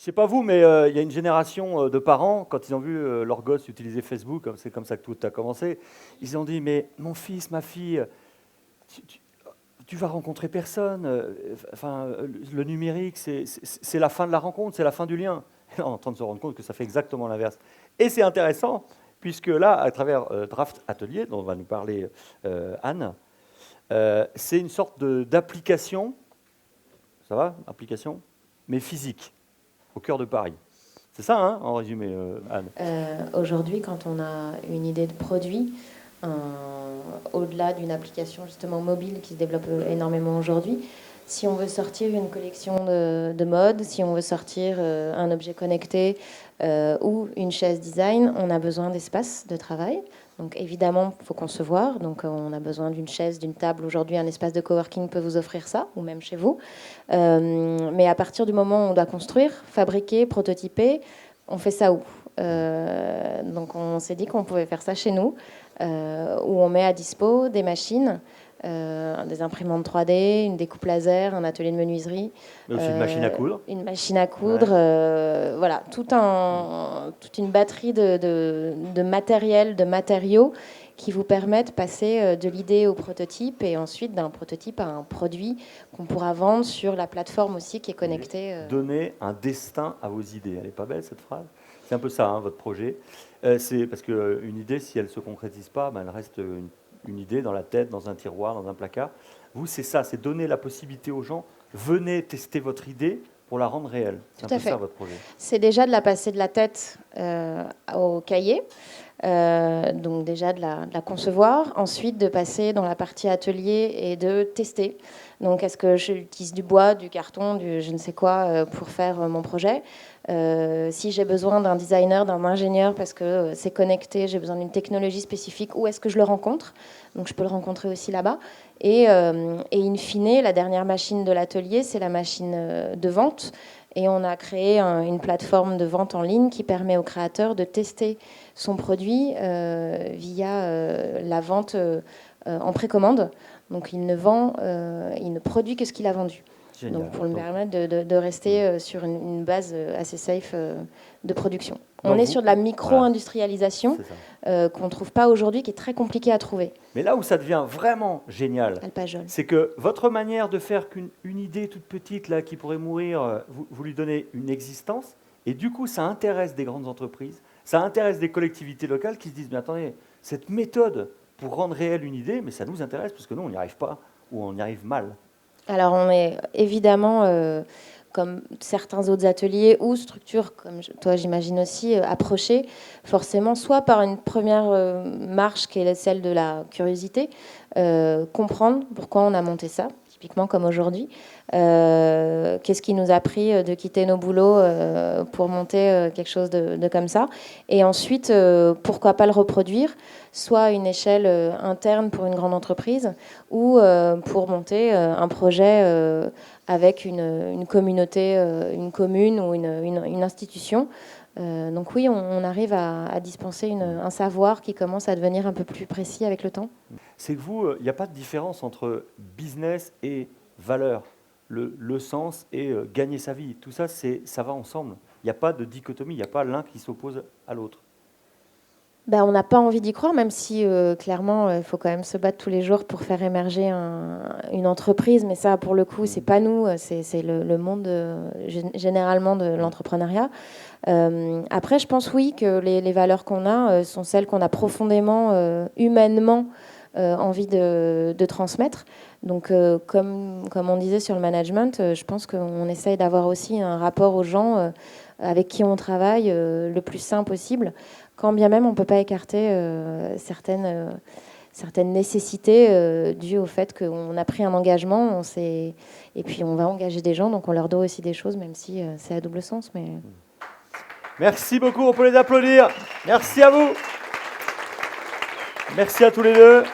Je sais pas vous, mais il y a une génération de parents, quand ils ont vu leur gosse utiliser Facebook, c'est comme ça que tout a commencé, ils ont dit, mais mon fils, ma fille, tu, tu- tu vas rencontrer personne. Enfin, le numérique, c'est la fin de la rencontre, c'est la fin du lien. Et là, on est en train de se rendre compte que ça fait exactement l'inverse. Et c'est intéressant, puisque là, à travers Draft Atelier, dont va nous parler Anne, c'est une sorte d'application, ça va, application, mais physique, au cœur de Paris. C'est ça, hein, en résumé, Anne. Aujourd'hui, quand on a une idée de produit, au-delà d'une application justement mobile qui se développe énormément aujourd'hui, si on veut sortir une collection de mode, si on veut sortir un objet connecté ou une chaise design, on a besoin d'espace de travail. Donc évidemment, il faut concevoir. Donc on a besoin d'une chaise, d'une table. Aujourd'hui, un espace de coworking peut vous offrir ça, ou même chez vous. Mais à partir du moment où on doit construire, fabriquer, prototyper, on fait ça où? Donc on s'est dit qu'on pouvait faire ça chez nous, où on met à dispo des machines, des imprimantes 3D, une découpe laser, un atelier de menuiserie, Mais aussi une machine à coudre. une machine à coudre, Ouais. voilà, toute une batterie de matériel, de matériaux qui vous permettent de passer de l'idée au prototype et ensuite d'un prototype à un produit qu'on pourra vendre sur la plateforme aussi qui est connectée. Donner un destin à vos idées. Elle n'est pas belle, cette phrase? C'est un peu ça, hein, votre projet. C'est parce qu'une idée, si elle ne se concrétise pas, ben, elle reste une idée dans la tête, dans un tiroir, dans un placard. Vous, c'est ça, c'est donner la possibilité aux gens, venez tester votre idée pour la rendre réelle. C'est un Tout à peu ça, fait. votre projet. C'est déjà de la passer de la tête au cahier. Donc déjà de la concevoir, ensuite de passer dans la partie atelier et de tester. Donc est-ce que j'utilise du bois, du carton, du je ne sais quoi pour faire mon projet. Si j'ai besoin d'un designer, d'un ingénieur parce que c'est connecté, j'ai besoin d'une technologie spécifique, où est-ce que je le rencontre? Donc je peux le rencontrer aussi là-bas. Et in fine, la dernière machine de l'atelier, c'est la machine de vente. Et on a créé une plateforme de vente en ligne qui permet aux créateurs de tester son produit via la vente en précommande. Donc il ne produit que ce qu'il a vendu. Génial. Donc pour lui Donc, permettre de rester sur une base assez safe de production. On donc est vous, sur de la voilà, micro-industrialisation c'est ça. qu'on ne trouve pas aujourd'hui, qui est très compliquée à trouver. Mais là où ça devient vraiment génial, Alpajol. c'est que votre manière de faire qu'une idée toute petite là, qui pourrait mourir, vous lui donnez une existence, et du coup ça intéresse des grandes entreprises, ça intéresse des collectivités locales qui se disent, mais attendez, cette méthode pour rendre réelle une idée, mais ça nous intéresse parce que nous on n'y arrive pas, ou on y arrive mal. Alors on est évidemment, comme certains autres ateliers ou structures, comme toi j'imagine aussi, approchés forcément soit par une première marche qui est celle de la curiosité, comprendre pourquoi on a monté ça, typiquement comme aujourd'hui. Qu'est-ce qui nous a pris de quitter nos boulots pour monter quelque chose de comme ça. Et ensuite, pourquoi pas le reproduire, soit à une échelle interne pour une grande entreprise, ou pour monter un projet avec une communauté, une commune ou une institution. Donc oui, on arrive à dispenser un savoir qui commence à devenir un peu plus précis avec le temps. C'est que vous, il n'y a pas de différence entre business et valeur, le sens et gagner sa vie. Tout ça, ça va ensemble. Il n'y a pas de dichotomie, il n'y a pas l'un qui s'oppose à l'autre. Ben, on n'a pas envie d'y croire, même si clairement, il faut quand même se battre tous les jours pour faire émerger une entreprise. Mais ça, pour le coup, c'est pas nous, c'est le monde généralement de l'entrepreneuriat. Après, je pense oui que les valeurs qu'on a sont celles qu'on a profondément, humainement, envie de transmettre. Donc, comme on disait sur le management, je pense qu'on essaye d'avoir aussi un rapport aux gens avec qui on travaille le plus sain possible, quand bien même on ne peut pas écarter certaines nécessités dues au fait qu'on a pris un engagement, et puis on va engager des gens, donc on leur doit aussi des choses, même si c'est à double sens. Mais... Merci beaucoup, on peut les applaudir. Merci à vous. Merci à tous les deux.